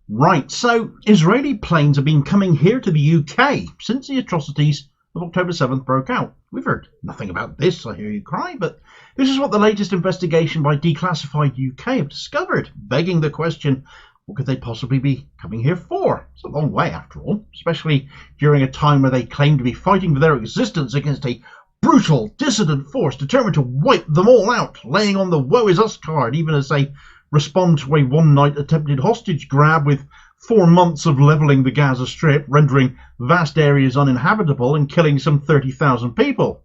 Right, so Israeli planes have been coming here to the UK since the atrocities of October 7th broke out. We've heard nothing about this, I hear you cry, but this is what the latest investigation by Declassified UK have discovered, begging the question, what could they possibly be coming here for? It's a long way, after all, especially during a time where they claim to be fighting for their existence against a brutal dissident force determined to wipe them all out, laying on the woe is us card, even as they respond to a one-night attempted hostage grab with 4 months of levelling the Gaza Strip, rendering vast areas uninhabitable and killing some 30,000 people.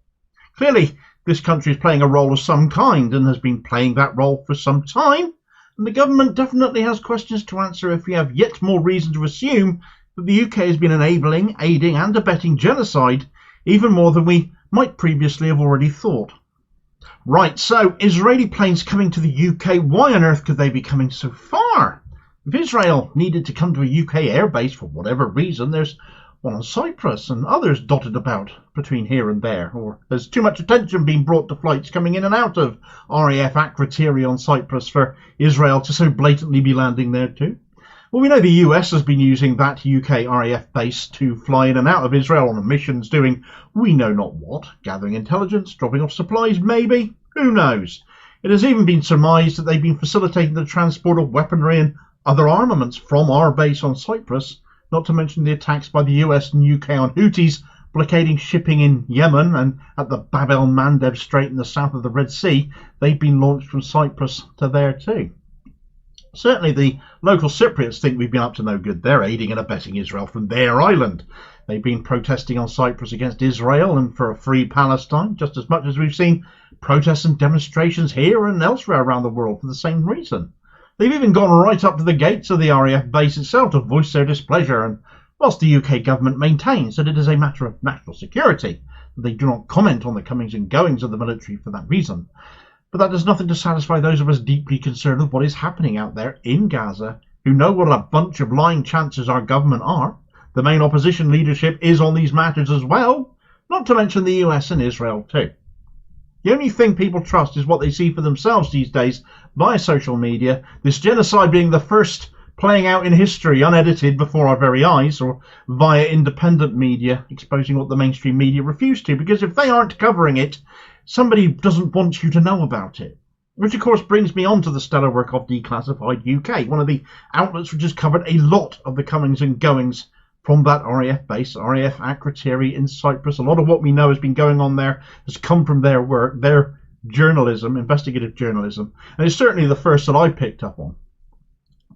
Clearly, this country is playing a role of some kind and has been playing that role for some time, and the government definitely has questions to answer if we have yet more reason to assume that the UK has been enabling, aiding and abetting genocide even more than we might previously have already thought. Right, so Israeli planes coming to the UK, why on earth could they be coming so far? If Israel needed to come to a UK airbase for whatever reason, there's one on Cyprus and others dotted about between here and there, or there's too much attention being brought to flights coming in and out of RAF Akrotiri on Cyprus for Israel to so blatantly be landing there too. Well, we know the US has been using that UK RAF base to fly in and out of Israel on missions doing we know not what, gathering intelligence, dropping off supplies maybe, who knows. It has even been surmised that they've been facilitating the transport of weaponry and other armaments from our base on Cyprus, not to mention the attacks by the US and UK on Houthis blockading shipping in Yemen and at the Bab el-Mandeb Strait in the south of the Red Sea. They've been launched from Cyprus to there too. Certainly the local Cypriots think we've been up to no good. They're aiding and abetting Israel from their island. They've been protesting on Cyprus against Israel and for a free Palestine, just as much as we've seen protests and demonstrations here and elsewhere around the world for the same reason. They've even gone right up to the gates of the RAF base itself to voice their displeasure, and whilst the UK government maintains that it is a matter of national security, they do not comment on the comings and goings of the military for that reason. But that does nothing to satisfy those of us deeply concerned with what is happening out there in Gaza, who know what a bunch of lying chances our government are. The main opposition leadership is on these matters as well, not to mention the US and Israel too. The only thing people trust is what they see for themselves these days via social media, this genocide being the first playing out in history unedited before our very eyes, or via independent media exposing what the mainstream media refuse to, because if they aren't covering it, somebody doesn't want you to know about it. Which of course brings me on to the stellar work of Declassified UK, one of the outlets which has covered a lot of the comings and goings from that RAF base, RAF Akrotiri in Cyprus. A lot of what we know has been going on there has come from their work, their journalism, investigative journalism, and it's certainly the first that I picked up on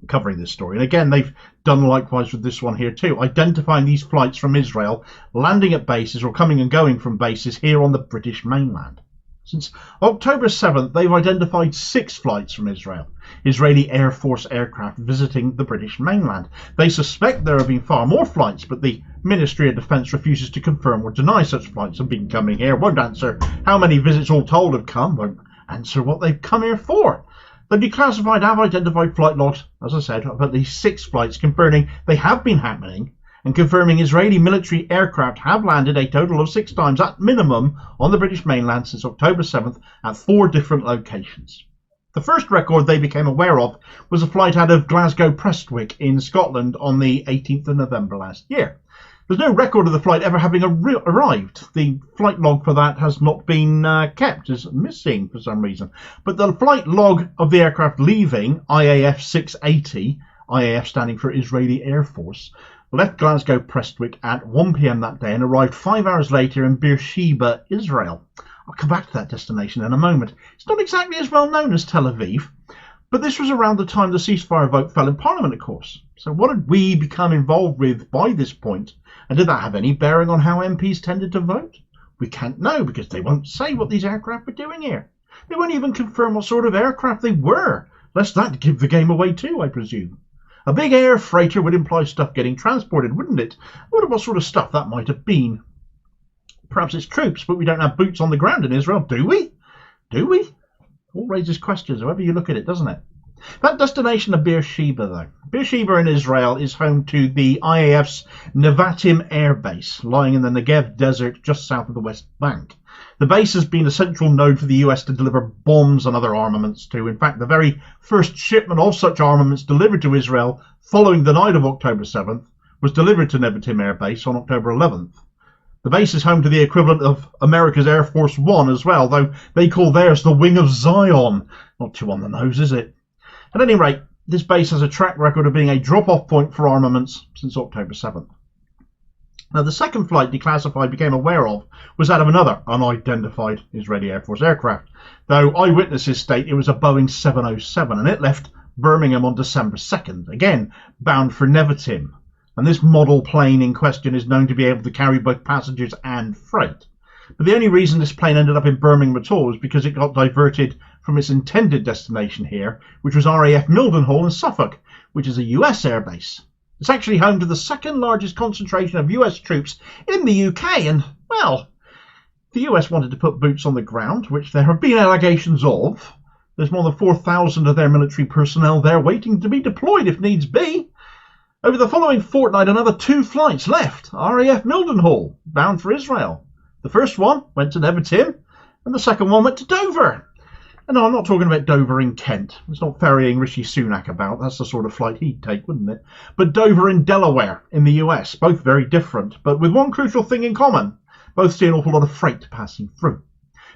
covering this story. And again, they've done likewise with this one here too, identifying these flights from Israel, landing at bases or coming and going from bases here on the British mainland. Since October 7th, they've identified 6 flights from Israel, Israeli Air Force aircraft visiting the British mainland. They suspect there have been far more flights, but the Ministry of Defence refuses to confirm or deny such flights have been coming here, won't answer how many visits all told have come, won't answer what they've come here for. The Declassified have identified flight logs, as I said, of at least 6 flights, confirming they have been happening, and confirming Israeli military aircraft have landed a total of 6 times at minimum on the British mainland since October 7th at 4 different locations. The first record they became aware of was a flight out of Glasgow Prestwick in Scotland on the 18th of November last year. There's no record of the flight ever having arrived. The flight log for that has not been kept, is missing for some reason. But the flight log of the aircraft leaving IAF 680, IAF standing for Israeli Air Force, left Glasgow Prestwick at 1 p.m. that day and arrived 5 hours later in Beersheba, Israel. I'll come back to that destination in a moment. It's not exactly as well known as Tel Aviv, but this was around the time the ceasefire vote fell in Parliament, of course. So what had we become involved with by this point, and did that have any bearing on how MPs tended to vote? We can't know, because they won't say what these aircraft were doing here. They won't even confirm what sort of aircraft they were, lest that give the game away too, I presume. A big air freighter would imply stuff getting transported, wouldn't it? I wonder what sort of stuff that might have been. Perhaps it's troops, but we don't have boots on the ground in Israel, do we? Do we? All raises questions, however you look at it, doesn't it? That destination of Beersheba, though. Beersheba in Israel is home to the IAF's Nevatim Air Base, lying in the Negev Desert just south of the West Bank. The base has been a central node for the US to deliver bombs and other armaments to. In fact, the very first shipment of such armaments delivered to Israel following the night of October 7th was delivered to Nevatim Air Base on October 11th. The base is home to the equivalent of America's Air Force One as well, though they call theirs the Wing of Zion. Not too on the nose, is it? At any rate, this base has a track record of being a drop-off point for armaments since October 7th. Now, the second flight Declassified became aware of was that of another unidentified Israeli Air Force aircraft, though eyewitnesses state it was a Boeing 707, and it left Birmingham on December 2nd, again bound for Nevatim. And this model plane in question is known to be able to carry both passengers and freight. But the only reason this plane ended up in Birmingham at all was because it got diverted from its intended destination here, which was RAF Mildenhall in Suffolk, which is a US airbase. It's actually home to the second largest concentration of US troops in the UK, and, well, the US wanted to put boots on the ground, which there have been allegations of. There's more than 4,000 of their military personnel there waiting to be deployed if needs be. Over the following fortnight, another 2 flights left RAF Mildenhall, bound for Israel. The first one went to Nevatim, and the second one went to Dover. And no, I'm not talking about Dover in Kent. It's not ferrying Rishi Sunak about. That's the sort of flight he'd take, wouldn't it? But Dover in Delaware in the US, both very different, but with one crucial thing in common. Both see an awful lot of freight passing through.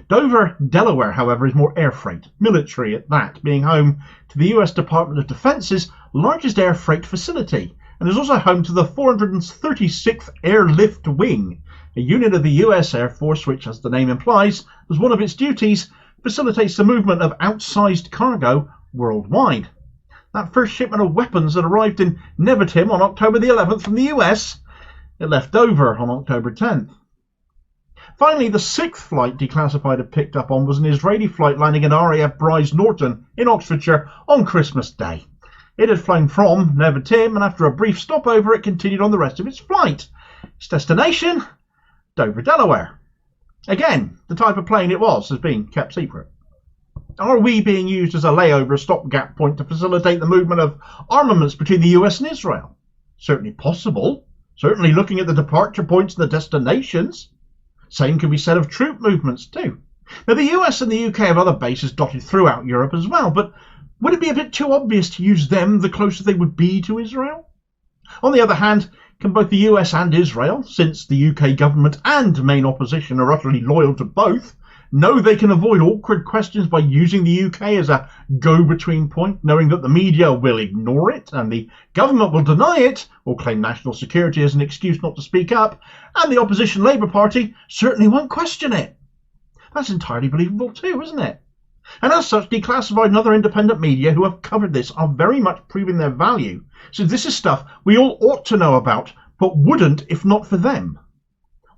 Dover, Delaware, however, is more air freight, military at that, being home to the US Department of Defense's largest air freight facility, and is also home to the 436th Airlift Wing, a unit of the US Air Force which, as the name implies, as one of its duties, facilitates the movement of outsized cargo worldwide. That first shipment of weapons that arrived in Nevatim on October the 11th from the US, it left Dover on October 10th. Finally, the 6th flight Declassified had picked up on was an Israeli flight landing at RAF Brize Norton in Oxfordshire on Christmas Day. It had flown from Nevatim, and after a brief stopover, it continued on the rest of its flight. Its destination? Dover, Delaware. Again, the type of plane it was has been kept secret. Are we being used as a layover, stopgap point to facilitate the movement of armaments between the US and Israel? Certainly possible. Certainly looking at the departure points and the destinations. Same can be said of troop movements too. Now, the US and the UK have other bases dotted throughout Europe as well, but would it be a bit too obvious to use them the closer they would be to Israel? On the other hand, can both the US and Israel, since the UK government and main opposition are utterly loyal to both, know they can avoid awkward questions by using the UK as a go-between point, knowing that the media will ignore it and the government will deny it or claim national security as an excuse not to speak up, and the opposition Labour Party certainly won't question it? That's entirely believable too, isn't it? And as such, Declassified and other independent media who have covered this are very much proving their value, since this is stuff we all ought to know about, but wouldn't if not for them.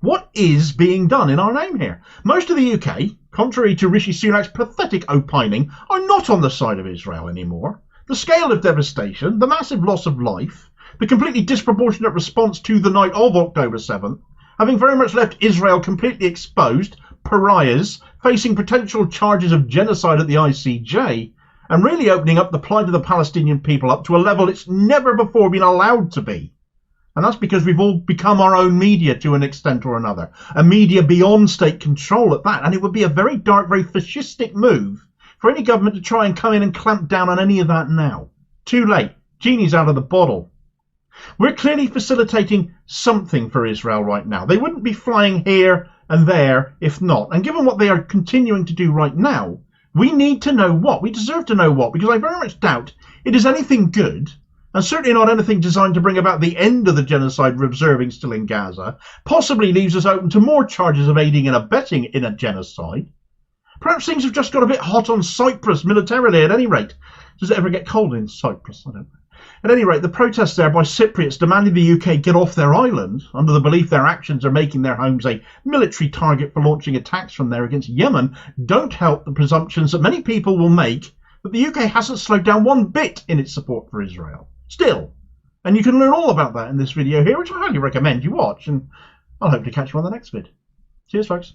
What is being done in our name here? Most of the UK, contrary to Rishi Sunak's pathetic opining, are not on the side of Israel anymore. The scale of devastation, the massive loss of life, the completely disproportionate response to the night of October 7th, having very much left Israel completely exposed, pariahs, facing potential charges of genocide at the ICJ, and really opening up the plight of the Palestinian people up to a level it's never before been allowed to be. And that's because we've all become our own media to an extent or another, a media beyond state control at that, and it would be a very dark, very fascistic move for any government to try and come in and clamp down on any of that now. Too late. Genie's out of the bottle. We're clearly facilitating something for Israel right now. They wouldn't be flying here and there if not. And given what they are continuing to do right now, we need to know what. We deserve to know what, because I very much doubt it is anything good, and certainly not anything designed to bring about the end of the genocide we're observing still in Gaza, possibly leaves us open to more charges of aiding and abetting in a genocide. Perhaps things have just got a bit hot on Cyprus militarily at any rate. Does it ever get cold in Cyprus? I don't know. At any rate, the protests there by Cypriots demanding the UK get off their island, under the belief their actions are making their homes a military target for launching attacks from there against Yemen, don't help the presumptions that many people will make that the UK hasn't slowed down one bit in its support for Israel. Still. And you can learn all about that in this video here, which I highly recommend you watch, and I'll hope to catch you on the next vid. Cheers, folks.